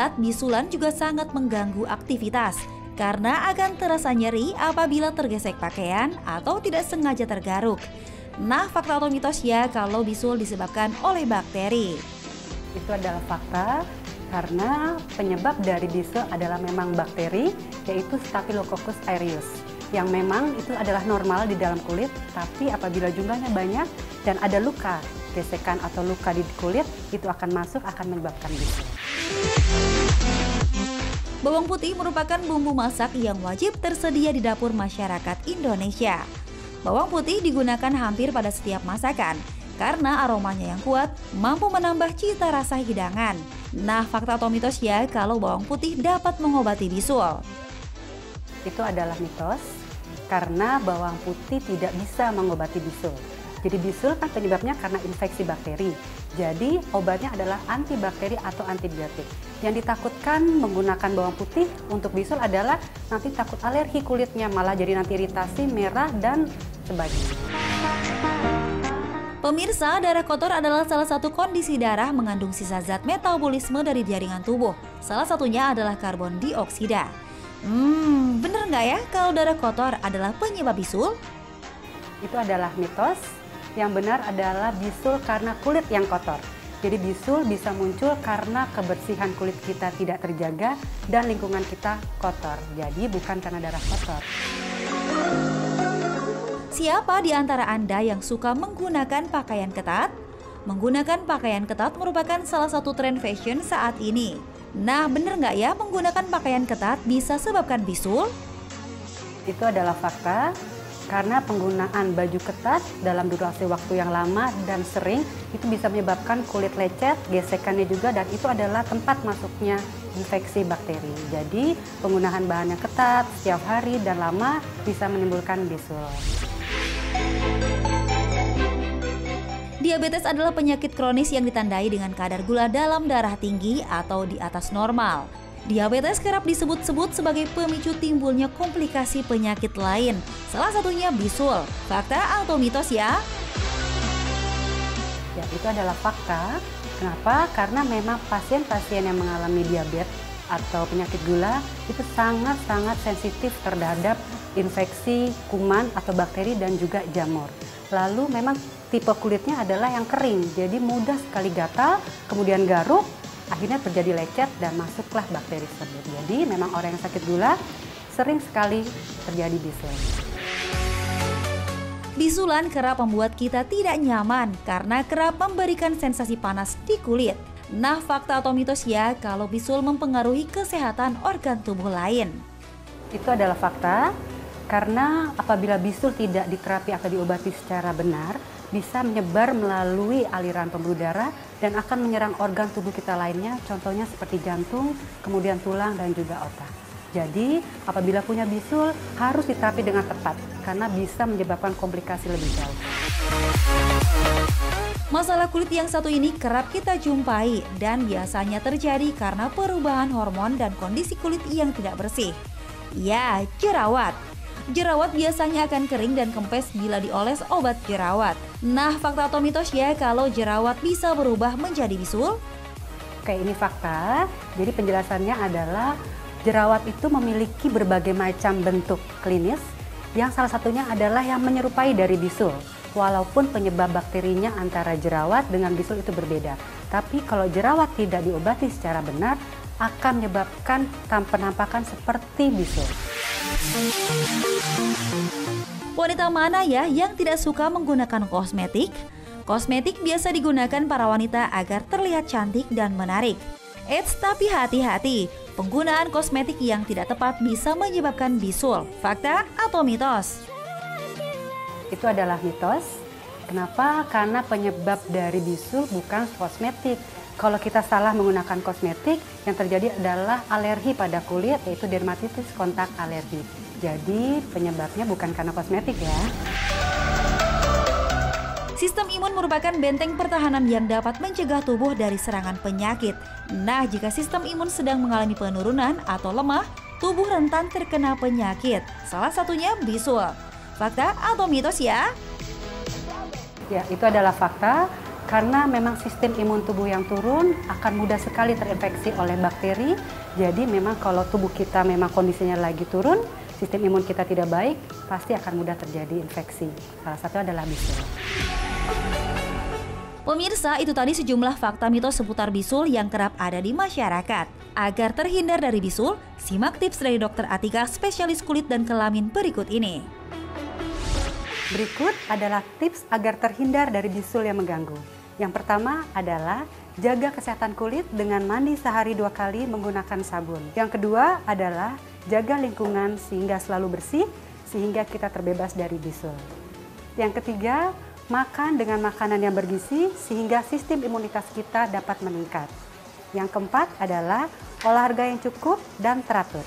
ketat, bisulan juga sangat mengganggu aktivitas karena akan terasa nyeri apabila tergesek pakaian atau tidak sengaja tergaruk. Nah, fakta atau mitos ya kalau bisul disebabkan oleh bakteri? Itu adalah fakta karena penyebab dari bisul adalah memang bakteri, yaitu Staphylococcus aureus, yang memang itu adalah normal di dalam kulit, tapi apabila jumlahnya banyak dan ada luka, gesekan atau luka di kulit, itu akan menyebabkan bisul. Bawang putih merupakan bumbu masak yang wajib tersedia di dapur masyarakat Indonesia. Bawang putih digunakan hampir pada setiap masakan karena aromanya yang kuat mampu menambah cita rasa hidangan. Nah, fakta atau mitos ya kalau bawang putih dapat mengobati bisul? Itu adalah mitos karena bawang putih tidak bisa mengobati bisul. Jadi bisul kan penyebabnya karena infeksi bakteri. Jadi obatnya adalah antibakteri atau antibiotik. Yang ditakutkan menggunakan bawang putih untuk bisul adalah nanti takut alergi kulitnya, malah jadi nanti iritasi, merah, dan sebagainya. Pemirsa, darah kotor adalah salah satu kondisi darah mengandung sisa zat metabolisme dari jaringan tubuh. Salah satunya adalah karbon dioksida. Bener nggak ya kalau darah kotor adalah penyebab bisul? Itu adalah mitos. Yang benar adalah bisul karena kulit yang kotor. Jadi bisul bisa muncul karena kebersihan kulit kita tidak terjaga dan lingkungan kita kotor. Jadi bukan karena darah kotor. Siapa di antara Anda yang suka menggunakan pakaian ketat? Menggunakan pakaian ketat merupakan salah satu tren fashion saat ini. Nah, bener nggak ya menggunakan pakaian ketat bisa sebabkan bisul? Itu adalah fakta. Karena penggunaan baju ketat dalam durasi waktu yang lama dan sering itu bisa menyebabkan kulit lecet, gesekannya juga, dan itu adalah tempat masuknya infeksi bakteri. Jadi penggunaan bahan yang ketat setiap hari dan lama bisa menimbulkan bisul. Diabetes adalah penyakit kronis yang ditandai dengan kadar gula dalam darah tinggi atau di atas normal. Diabetes kerap disebut-sebut sebagai pemicu timbulnya komplikasi penyakit lain, salah satunya bisul. Fakta atau mitos ya? Ya, itu adalah fakta. Kenapa? Karena memang pasien-pasien yang mengalami diabetes atau penyakit gula itu sangat-sangat sensitif terhadap infeksi, kuman atau bakteri dan juga jamur. Lalu memang tipe kulitnya adalah yang kering, jadi mudah sekali gatal, kemudian garuk, akhirnya terjadi lecet dan masuklah bakteri tersebut. Jadi memang orang yang sakit gula sering sekali terjadi bisul. Bisulan kerap membuat kita tidak nyaman karena kerap memberikan sensasi panas di kulit. Nah, fakta atau mitos ya kalau bisul mempengaruhi kesehatan organ tubuh lain? Itu adalah fakta karena apabila bisul tidak diterapi atau diobati secara benar, bisa menyebar melalui aliran pembuluh darah dan akan menyerang organ tubuh kita lainnya, contohnya seperti jantung, kemudian tulang dan juga otak. Jadi, apabila punya bisul harus diterapi dengan tepat karena bisa menyebabkan komplikasi lebih jauh. Masalah kulit yang satu ini kerap kita jumpai dan biasanya terjadi karena perubahan hormon dan kondisi kulit yang tidak bersih. Ya, jerawat. Jerawat biasanya akan kering dan kempes bila dioles obat jerawat. Nah, fakta atau mitos ya kalau jerawat bisa berubah menjadi bisul? Oke, ini fakta. Jadi penjelasannya adalah jerawat itu memiliki berbagai macam bentuk klinis yang salah satunya adalah yang menyerupai dari bisul. Walaupun penyebab bakterinya antara jerawat dengan bisul itu berbeda. Tapi kalau jerawat tidak diobati secara benar akan menyebabkan penampakan seperti bisul. Wanita mana ya yang tidak suka menggunakan kosmetik? Kosmetik biasa digunakan para wanita agar terlihat cantik dan menarik. Eits, tapi hati-hati, penggunaan kosmetik yang tidak tepat bisa menyebabkan bisul. Fakta atau mitos? Itu adalah mitos. Kenapa? Karena penyebab dari bisul bukan kosmetik. Kalau kita salah menggunakan kosmetik, yang terjadi adalah alergi pada kulit, yaitu dermatitis kontak alergi. Jadi penyebabnya bukan karena kosmetik ya. Sistem imun merupakan benteng pertahanan yang dapat mencegah tubuh dari serangan penyakit. Nah, jika sistem imun sedang mengalami penurunan atau lemah, tubuh rentan terkena penyakit. Salah satunya bisul. Fakta atau mitos ya? Ya, itu adalah fakta. Karena memang sistem imun tubuh yang turun akan mudah sekali terinfeksi oleh bakteri. Jadi memang kalau tubuh kita memang kondisinya lagi turun, sistem imun kita tidak baik, pasti akan mudah terjadi infeksi. Salah satu adalah bisul. Pemirsa, itu tadi sejumlah fakta mitos seputar bisul yang kerap ada di masyarakat. Agar terhindar dari bisul, simak tips dari Dr. Atika, spesialis kulit dan kelamin berikut ini. Berikut adalah tips agar terhindar dari bisul yang mengganggu. Yang pertama adalah jaga kesehatan kulit dengan mandi sehari 2 kali menggunakan sabun. Yang kedua adalah jaga lingkungan sehingga selalu bersih, sehingga kita terbebas dari bisul. Yang ketiga, makan dengan makanan yang bergizi sehingga sistem imunitas kita dapat meningkat. Yang keempat adalah olahraga yang cukup dan teratur.